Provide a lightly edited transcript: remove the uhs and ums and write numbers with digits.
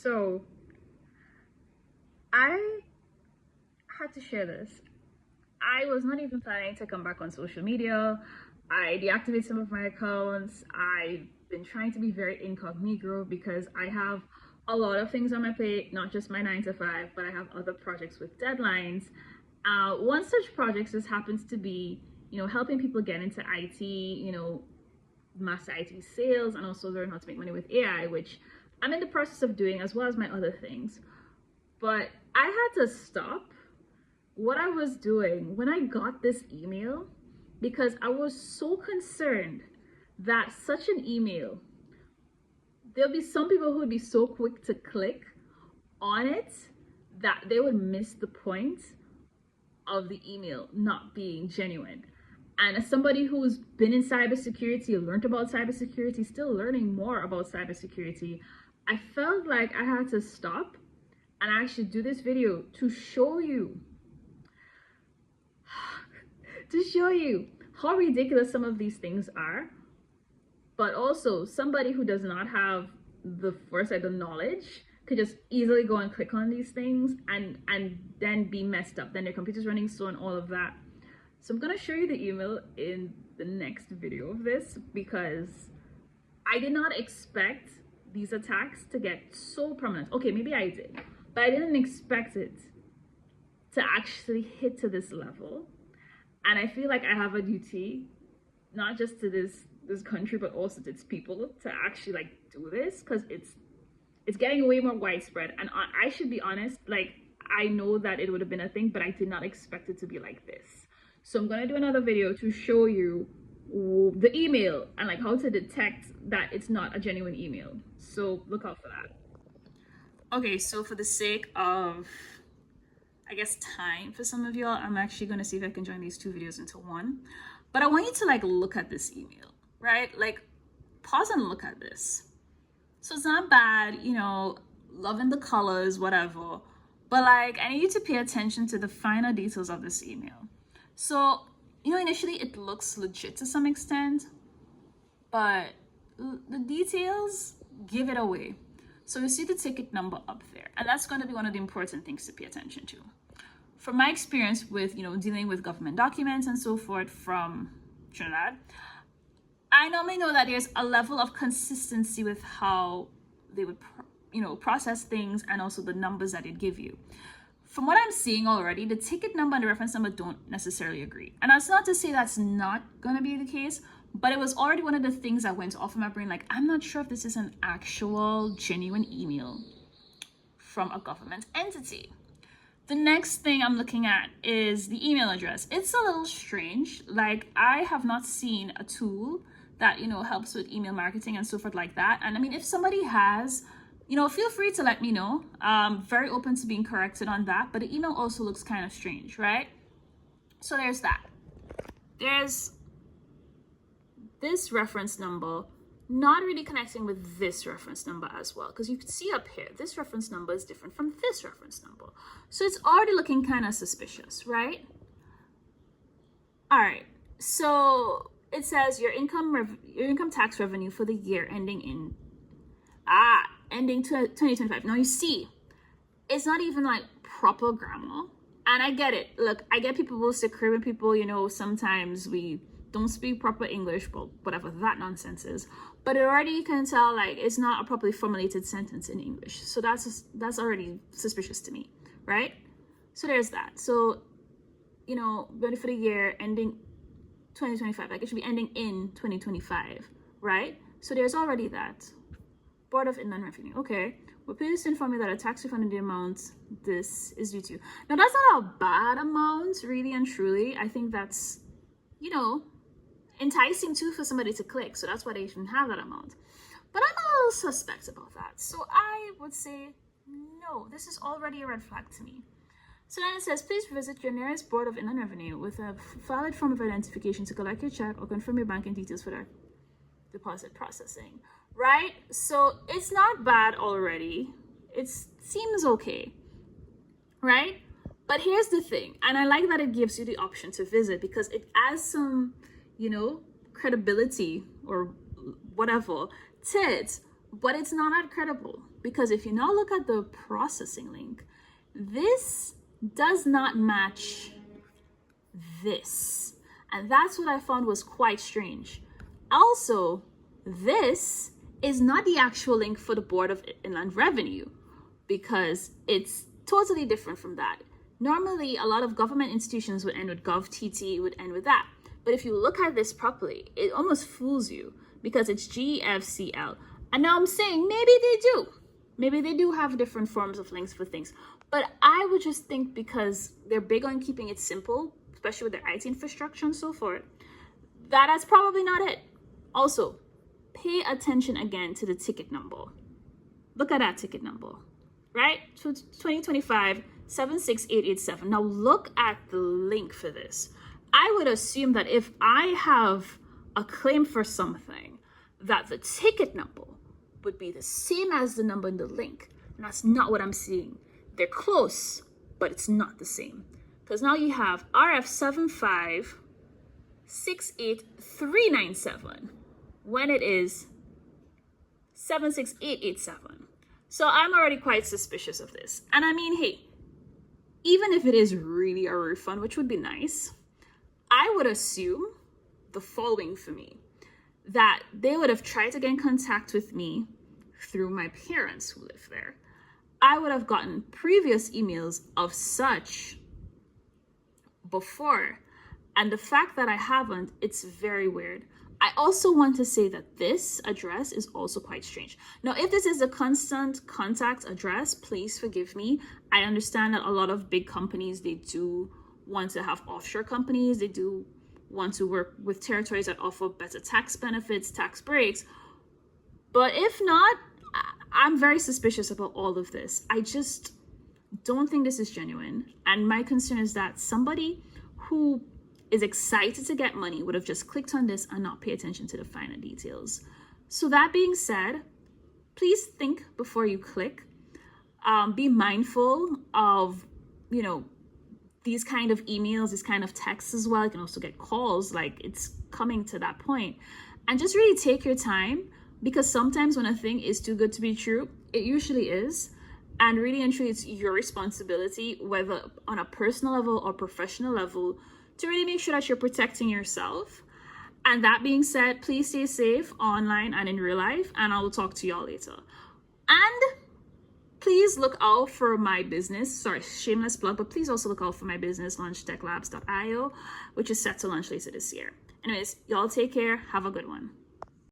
So I had to share this. I was not even planning to come back on social media. I deactivated some of my accounts. I've been trying to be very incognito because I have a lot of things on my plate, not just my 9 to 5, but I have other projects with deadlines. One such project just happens to be, helping people get into IT, master IT sales, and also learn how to make money with AI, which I'm in the process of doing as well as my other things. But I had to stop what I was doing when I got this email because I was so concerned that such an email, there'll be some people who would be so quick to click on it that they would miss the point of the email not being genuine. And as somebody who's been in cybersecurity, learned about cybersecurity, still learning more about cybersecurity, I felt like I had to stop and actually do this video to show you how ridiculous some of these things are, but also somebody who does not have the foresight, the knowledge, could just easily go and click on these things and then be messed up. Then their computer's running slow and all of that. So I'm gonna show you the email in the next video of this because I did not expect these attacks to get so prominent. Okay, maybe I did, but I didn't expect it to actually hit to this level. And I feel like I have a duty, not just to this country, but also to its people to actually do this because it's getting way more widespread. And I should be honest, I know that it would have been a thing, but I did not expect it to be like this. So I'm gonna do another video to show you the email and how to detect that it's not a genuine email. So look out for that. Okay, so for the sake of, I guess, time for some of y'all, I'm actually gonna see if I can join these two videos into one. But I want you to look at this email, right? Pause and look at this. So it's not bad, loving the colors, whatever. But I need you to pay attention to the finer details of this email. So, initially it looks legit to some extent, but the details give it away. So you see the ticket number up there, and that's going to be one of the important things to pay attention to. From my experience with, dealing with government documents and so forth from Trinidad, I normally know that there's a level of consistency with how they would, process things and also the numbers that it give you. From what I'm seeing already, the ticket number and the reference number don't necessarily agree. And that's not to say that's not going to be the case, but it was already one of the things that went off in my brain. I'm not sure if this is an actual genuine email from a government entity. The next thing I'm looking at is the email address. It's a little strange. I have not seen a tool that, helps with email marketing and so forth like that. And I mean, if somebody has, feel free to let me know. I'm very open to being corrected on that, but the email also looks kind of strange, right? So there's that. There's this reference number not really connecting with this reference number as well, because you can see up here, this reference number is different from this reference number. So it's already looking kind of suspicious, right? All right, so it says your income tax revenue for the year ending 2025. Now you see, it's not even proper grammar. And I get it. Look, I get people will say Caribbean people, sometimes we don't speak proper English, but whatever that nonsense is. But already you can tell it's not a properly formulated sentence in English. So that's already suspicious to me, right? So there's that. So, ready for the year ending 2025, it should be ending in 2025, right? So there's already that. Board of Inland Revenue. Okay, we're pleased to inform you that a tax refund in the amount this is due to. Now that's not a bad amount, really and truly. I think that's, enticing too for somebody to click. So that's why they even have that amount. But I'm a little suspect about that. So I would say, no, this is already a red flag to me. So then it says, please visit your nearest Board of Inland Revenue with a valid form of identification to collect your check or confirm your banking details for their deposit processing. Right? So it's not bad already. It seems okay. Right? But here's the thing. And I like that it gives you the option to visit because it adds some, credibility or whatever to it But it's not that credible, because if you now look at the processing link, this does not match this. And that's what I found was quite strange. Also, this is not the actual link for the Board of Inland Revenue, because it's totally different from that. Normally, a lot of government institutions would end with GovTT, would end with that. But if you look at this properly, it almost fools you, because it's GFCL. And now I'm saying maybe they do. Maybe they do have different forms of links for things. But I would just think, because they're big on keeping it simple, especially with their IT infrastructure and so forth, that's probably not it. Also, pay attention again to the ticket number. Look at that ticket number, right? 2025 76887. Now look at the link for this. I would assume that if I have a claim for something, that the ticket number would be the same as the number in the link. And that's not what I'm seeing. They're close, but it's not the same. Because now you have RF75-68397 when it is 76887. So I'm already quite suspicious of this. And I mean, hey, even if it is really a refund, which would be nice, I would assume the following for me: that they would have tried to get in contact with me through my parents who live there. I would have gotten previous emails of such before. And the fact that I haven't, it's very weird. I also want to say that this address is also quite strange. Now, if this is a constant contact address, please forgive me. I understand that a lot of big companies, they do want to have offshore companies. They do want to work with territories that offer better tax benefits, tax breaks. But if not, I'm very suspicious about all of this. I just don't think this is genuine. And my concern is that somebody who is excited to get money would have just clicked on this and not pay attention to the finer details. So that being said, please think before you click. Be mindful of, these kind of emails, these kind of texts as well. You can also get calls, like it's coming to that point. And just really take your time, because sometimes when a thing is too good to be true, it usually is. And really and truly, it's your responsibility, whether on a personal level or professional level, to really make sure that you're protecting yourself. And that being said, please stay safe online and in real life, and I will talk to y'all later. And please look out for my business. Sorry, shameless plug, but please also look out for my business, LaunchTechLabs.io, which is set to launch later this year. Anyways, y'all take care. Have a good one.